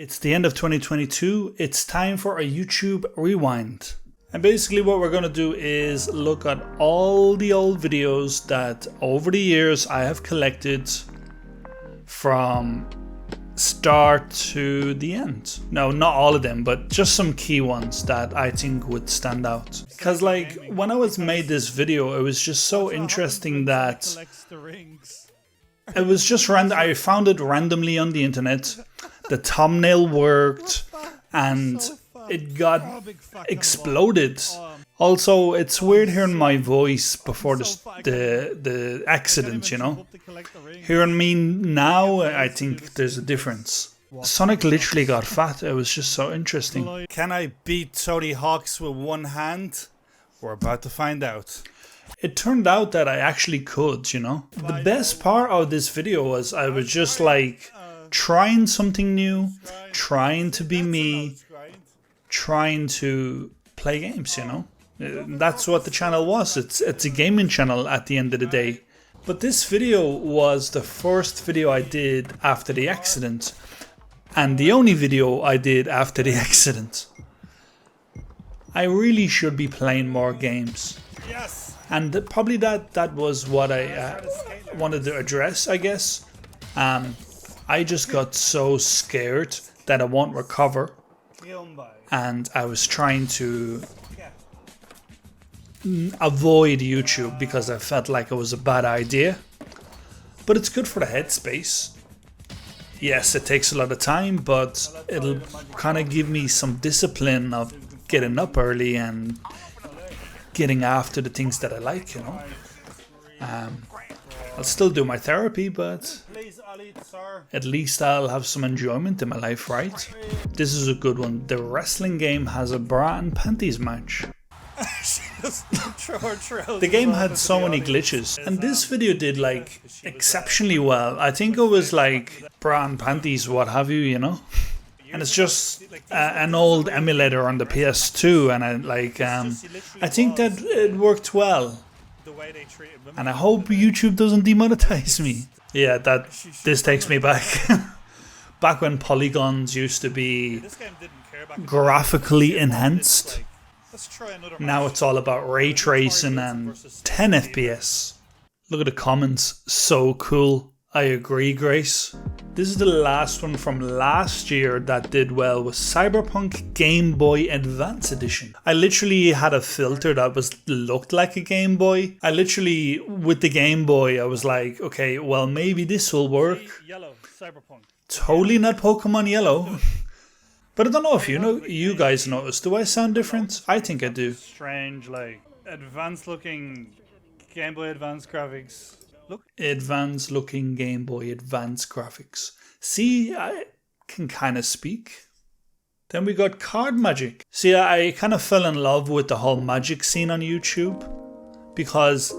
It's the end of 2022, it's time for a YouTube rewind. And basically what we're going to do is look at all the old videos that over the years I have collected from start to the end. No, not all of them, but just some key ones that I think would stand out. Because like when I was made this video, it was just so interesting that it was just random. I found it randomly on the internet. The thumbnail worked and it got exploded. Also, it's weird hearing my voice before the accident, you know. Hearing me now, I think there's a difference. Sonic literally got fat. It was just so interesting. Can I beat Tony Hawk's with one hand? We're about to find out. It turned out that I actually could, you know. The best part of this video was I was just like trying something new, trying to be me, trying to play games, you know. That's what the channel was. It's a gaming channel at the end of the day. But this video was the first video I did after the accident, and the only video I did after the accident. I really should be playing more games. Yes. And probably that was what I wanted to address, I guess. I just got so scared that I won't recover, and I was trying to avoid YouTube because I felt like it was a bad idea. But it's good for the headspace. Yes, it takes a lot of time, but it'll kind of give me some discipline of getting up early and getting after the things that I like, you know. I'll still do my therapy, but at least I'll have some enjoyment in my life, right? This is a good one. The wrestling game has a bra and panties match. The game had so many glitches, and this video did like exceptionally well. I think it was like bra and panties, what have you, you know? And it's just an old emulator on the PS2, and I think that it worked well. And I hope YouTube doesn't demonetize me. Yeah, this takes me back. Back when polygons used to be graphically enhanced. Now it's all about ray tracing and 10 FPS. Look at the comments, so cool. I agree, Grace. This is the last one from last year that did well, was Cyberpunk Game Boy Advance Edition. I literally had a filter that looked like a Game Boy. I literally, with the Game Boy, I was like, okay, well maybe this will work. Yellow, Cyberpunk. Totally not Pokemon Yellow. But I don't know if you guys noticed. Do I sound different? I think I do. Strange, like advanced looking Game Boy Advance graphics. Look. Advanced looking Game Boy Advance graphics. See, I can kind of speak. Then we got card magic. See, I kind of fell in love with the whole magic scene on YouTube. Because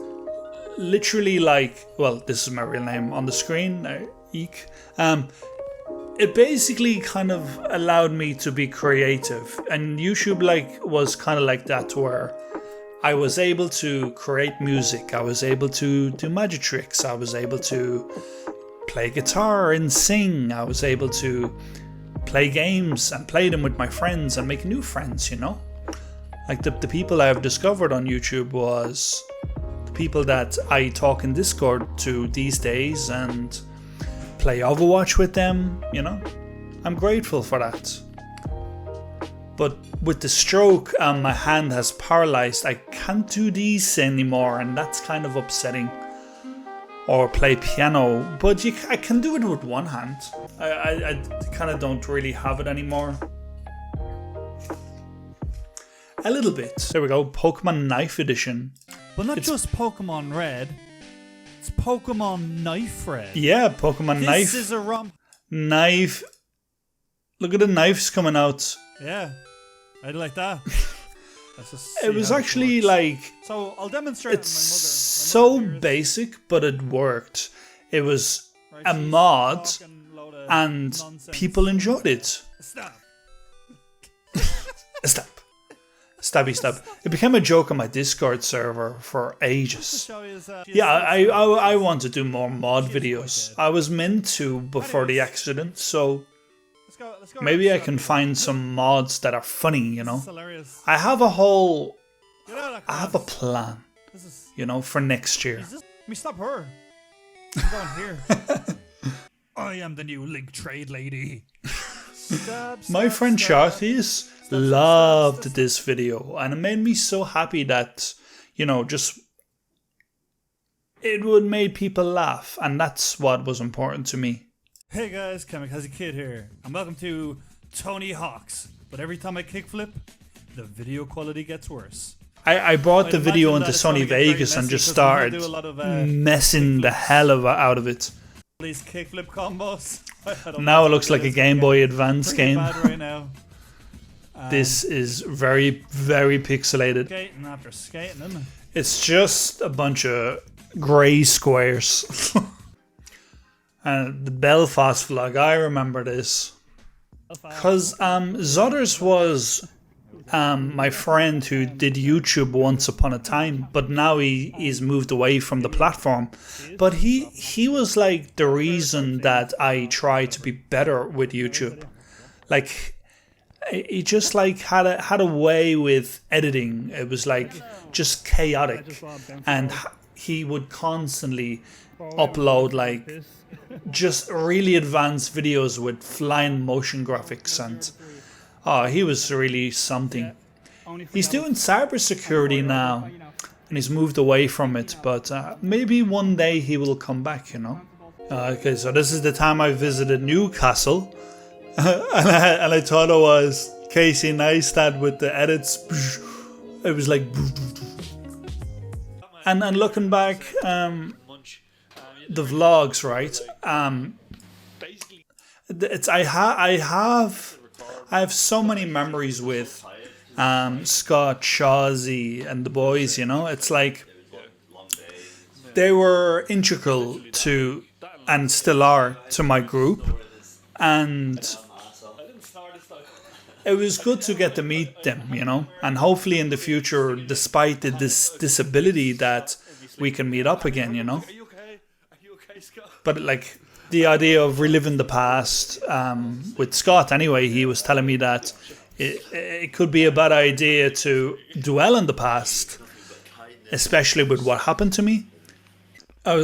literally like, well, this is my real name on the screen, Eek. It basically kind of allowed me to be creative. And YouTube was kind of like that, where I was able to create music, I was able to do magic tricks, I was able to play guitar and sing, I was able to play games and play them with my friends and make new friends, you know? Like the people I have discovered on YouTube was the people that I talk in Discord to these days and play Overwatch with them, you know? I'm grateful for that. But with the stroke, my hand has paralyzed. I can't do these anymore, and that's kind of upsetting. Or play piano, but I can do it with one hand. I kind of don't really have it anymore. A little bit. There we go, Pokemon Knife Edition. But not just Pokemon Red, it's Pokemon Knife Red. Yeah, Pokemon Knife. This is a ROM. Knife. Look at the knives coming out. Yeah. I'd like that. It was actually like, so I'll demonstrate. It's so basic, but it worked. It was a mod, and people enjoyed it. Stop. Stop. Stabby stab. It became a joke on my Discord server for ages. Yeah, I want to do more mod videos. I was meant to before the accident, so Let's go. Maybe I can find some mods that are funny, you know. This is hilarious. I have a whole, Get out of that I have a class. plan, This is. you know, for next year. Is this? Let me stop her. I'm going here. I am the new link trade lady. My friend Charties loved this video, and it made me so happy that, you know, just it would make people laugh, and that's what was important to me. Hey guys, KamikazeKid here, and welcome to Tony Hawk's. But every time I kickflip, the video quality gets worse. I brought the I'd video imagine into that it's gonna Sony get very Vegas and messy just 'cause we're gonna started do a lot of, messing the hell out of it. These kickflip combos. I don't Now know it looks like a Game Boy Advance pretty game. bad right now. This is very, very pixelated. Skating after skating, isn't it? It's just a bunch of grey squares. And the Belfast vlog, I remember this. Because Zodders was my friend who did YouTube once upon a time, but now he's moved away from the platform. But he was like the reason that I tried to be better with YouTube. Like, he just like had a way with editing. It was like just chaotic, and he would constantly upload like just really advanced videos with flying motion graphics, and he was really something. He's doing cybersecurity now, and he's moved away from it, but maybe one day he will come back, you know. Okay, so this is the time I visited Newcastle, and I thought it was Casey Neistat with the edits. It was like, and looking back, the vlogs, right? It's I have so many memories with Scott, Shazzy, and the boys. You know, it's like they were integral to, and still are, to my group, and it was good to get to meet them. You know, and hopefully in the future, despite this disability, that we can meet up again. You know. But like the idea of reliving the past, with Scott anyway, he was telling me that it could be a bad idea to dwell in the past, especially with what happened to me. I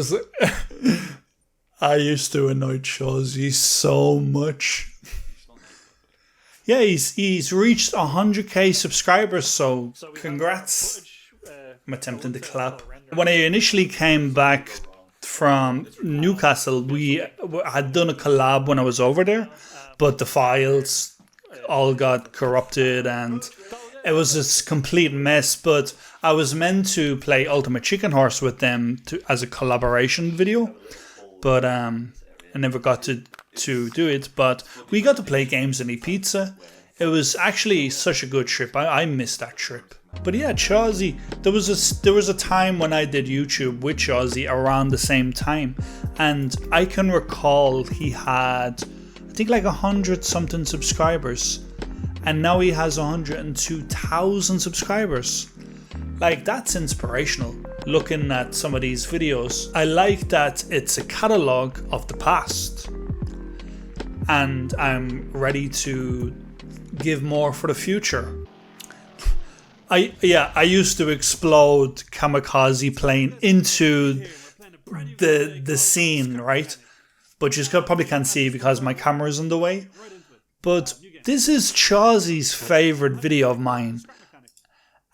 used to annoy Shazzy so much. Yeah, he's reached 100k subscribers, so congrats. I'm attempting to clap. When I initially came back from Newcastle, we had done a collab when I was over there, but the files all got corrupted and it was this complete mess. But I was meant to play Ultimate Chicken Horse with them as a collaboration video, but I never got to do it. But we got to play games and eat pizza. It was actually such a good trip. I missed that trip. But yeah, Chazzy, there was a time when I did YouTube with Chazzy around the same time, and I can recall he had, I think, like 100 something subscribers, and now he has 102,000 subscribers. Like, that's inspirational. Looking at some of these videos, I like that it's a catalogue of the past, and I'm ready to give more for the future. I used to explode Kamikaze plane into the scene, right? But you probably can't see because my camera's in the way. But this is Chazzy's favorite video of mine,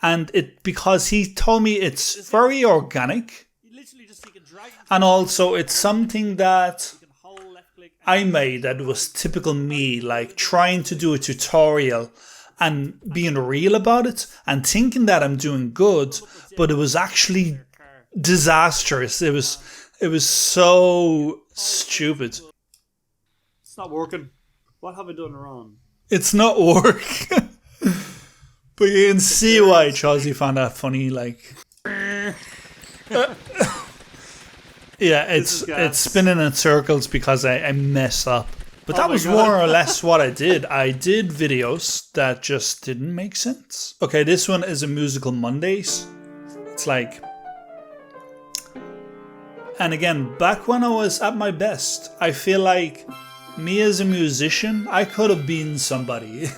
and because he told me it's very organic, and also it's something that I made that was typical me, like trying to do a tutorial and being real about it and thinking that I'm doing good, but it was actually disastrous. It was so stupid. It's not working. What have I done wrong? It's not working. But you can see why Chazzy found that funny. Like, yeah, it's spinning in circles because I messed up. But that was more or less what I did. I did videos that just didn't make sense. Okay, this one is a Musical Mondays. It's like, and again, back when I was at my best, I feel like me as a musician, I could have been somebody.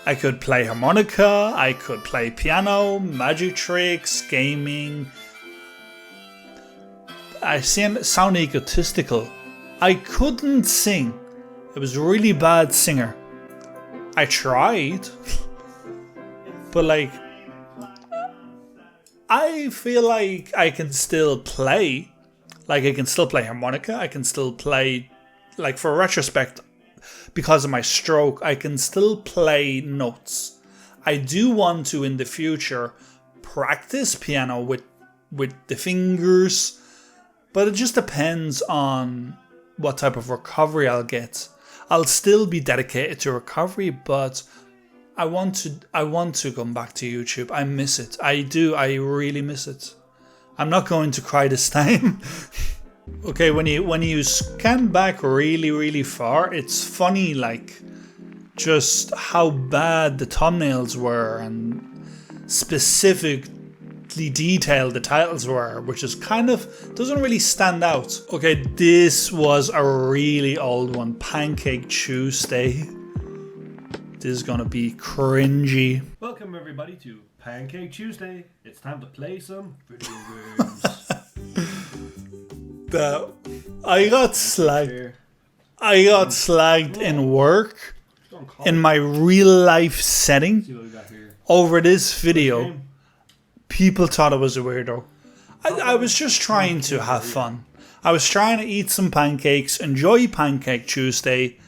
I could play harmonica, I could play piano, magic tricks, gaming. I sound egotistical. I couldn't sing. I was a really bad singer. I tried. But like, I feel like I can still play. Like, I can still play harmonica, I can still play, like, for retrospect, because of my stroke, I can still play notes. I do want to, in the future, practice piano with the fingers, but it just depends on what type of recovery I'll get. I'll still be dedicated to recovery, but I want to come back to YouTube. I miss it. I do. I really miss it. I'm not going to cry this time. Okay, when you scan back really far, it's funny, like, just how bad the thumbnails were and specifically detailed the titles were, which is kind of doesn't really stand out. Okay, this was a really old one, Pancake Tuesday. This is gonna be cringy. Welcome everybody to Pancake Tuesday. It's time to play some video games. I got slagged. I got slagged in work, in my real life setting, over this video. People thought I was a weirdo. I was just trying to have fun. I was trying to eat some pancakes, enjoy Pancake Tuesday.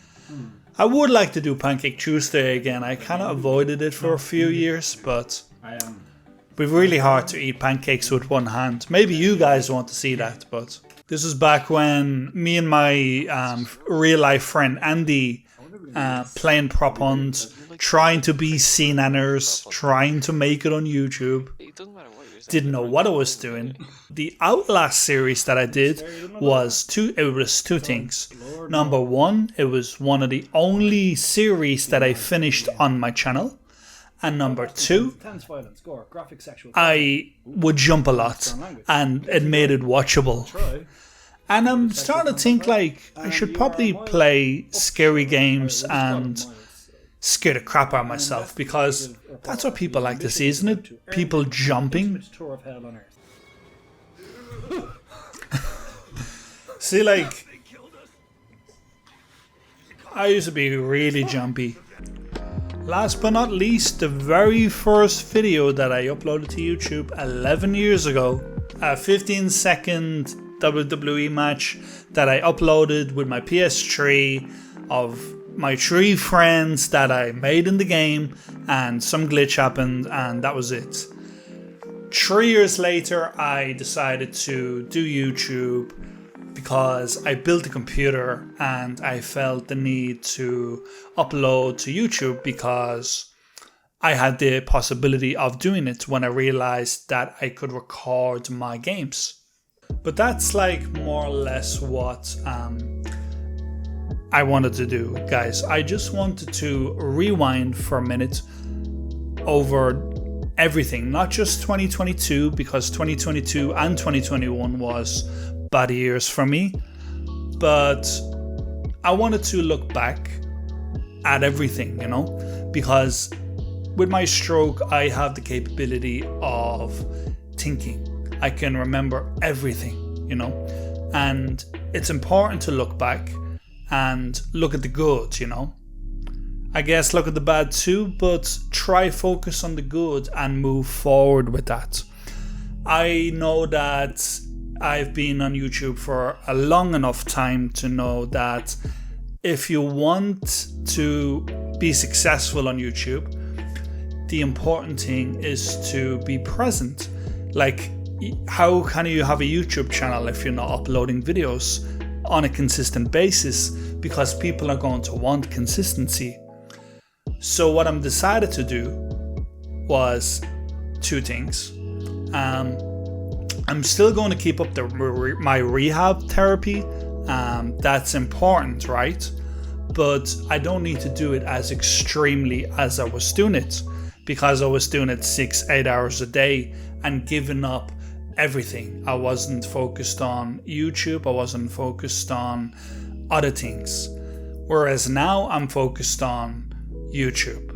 I would like to do Pancake Tuesday again. I kind of avoided it for a few years, but we're really hard to eat pancakes with one hand. Maybe you guys want to see that, but this is back when me and my real life friend Andy playing prop hunt, trying to be CNNers, trying to make it on YouTube. Didn't know what I was doing. The Outlast series that I did was two things. Number one, it was one of the only series that I finished on my channel. And number two, I would jump a lot and it made it watchable. And I'm starting to think like I should probably play scary games and scare the crap out of myself, because that's what people like to see, isn't it? People jumping. See, like, I used to be really jumpy. Last but not least, the very first video that I uploaded to YouTube 11 years ago, a 15-second WWE match that I uploaded with my PS3 of my 3 friends that I made in the game, and some glitch happened and that was it. 3 years later I decided to do YouTube because I built a computer and I felt the need to upload to YouTube because I had the possibility of doing it when I realized that I could record my games. But that's like more or less what I wanted to do, guys. I just wanted to rewind for a minute over everything, not just 2022, because 2022 and 2021 was bad years for me, but I wanted to look back at everything, you know, because with my stroke I have the capability of thinking. I can remember everything, you know, and it's important to look back and look at the good, you know. I guess look at the bad too, but try focus on the good and move forward with that. I know that I've been on YouTube for a long enough time to know that if you want to be successful on YouTube, the important thing is to be present. Like, how can you have a YouTube channel if you're not uploading videos on a consistent basis? Because people are going to want consistency. So what I'm decided to do was 2 things. I'm still going to keep up my rehab therapy. That's important, right? But I don't need to do it as extremely as I was doing it, because I was doing it 6-8 hours a day and giving up everything. I wasn't focused on YouTube. I wasn't focused on other things. Whereas now I'm focused on YouTube.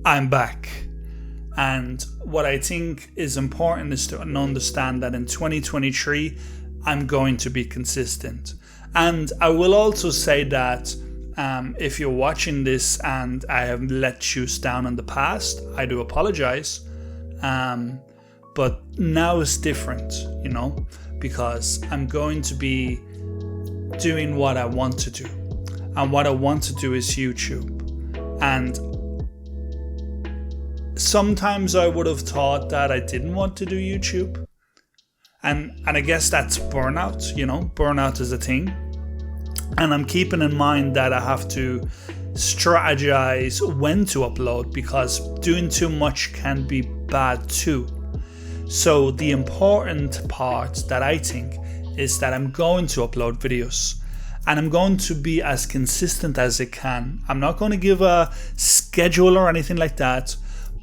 I'm back. And what I think is important is to understand that in 2023, I'm going to be consistent. And I will also say that if you're watching this and I have let you down in the past, I do apologize. But now it's different, you know, because I'm going to be doing what I want to do. And what I want to do is YouTube. And sometimes I would have thought that I didn't want to do YouTube. And I guess that's burnout, you know, burnout is a thing. And I'm keeping in mind that I have to strategize when to upload, because doing too much can be bad too. So the important part that I think is that I'm going to upload videos. And I'm going to be as consistent as I can. I'm not going to give a schedule or anything like that,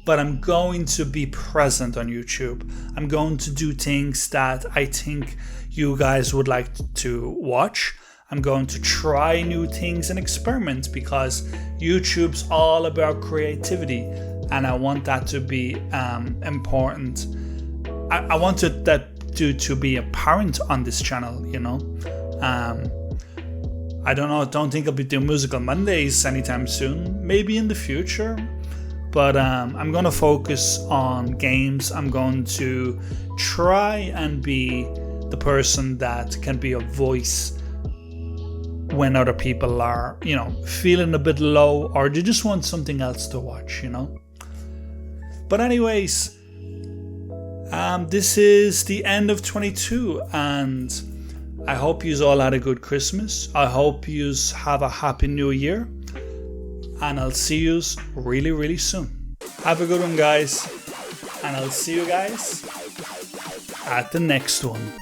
but I'm going to be present on YouTube. I'm going to do things that I think you guys would like to watch. I'm going to try new things and experiment, because YouTube's all about creativity, and I want that to be important. I wanted that to be apparent on this channel, you know. I don't know, don't think I'll be doing Musical Mondays anytime soon. Maybe in the future. But I'm going to focus on games. I'm going to try and be the person that can be a voice when other people are, you know, feeling a bit low, or they just want something else to watch, you know. But anyways, this is the end of 22, and I hope you all had a good Christmas. I hope you have a happy new year. And I'll see you really, really soon. Have a good one, guys. And I'll see you guys at the next one.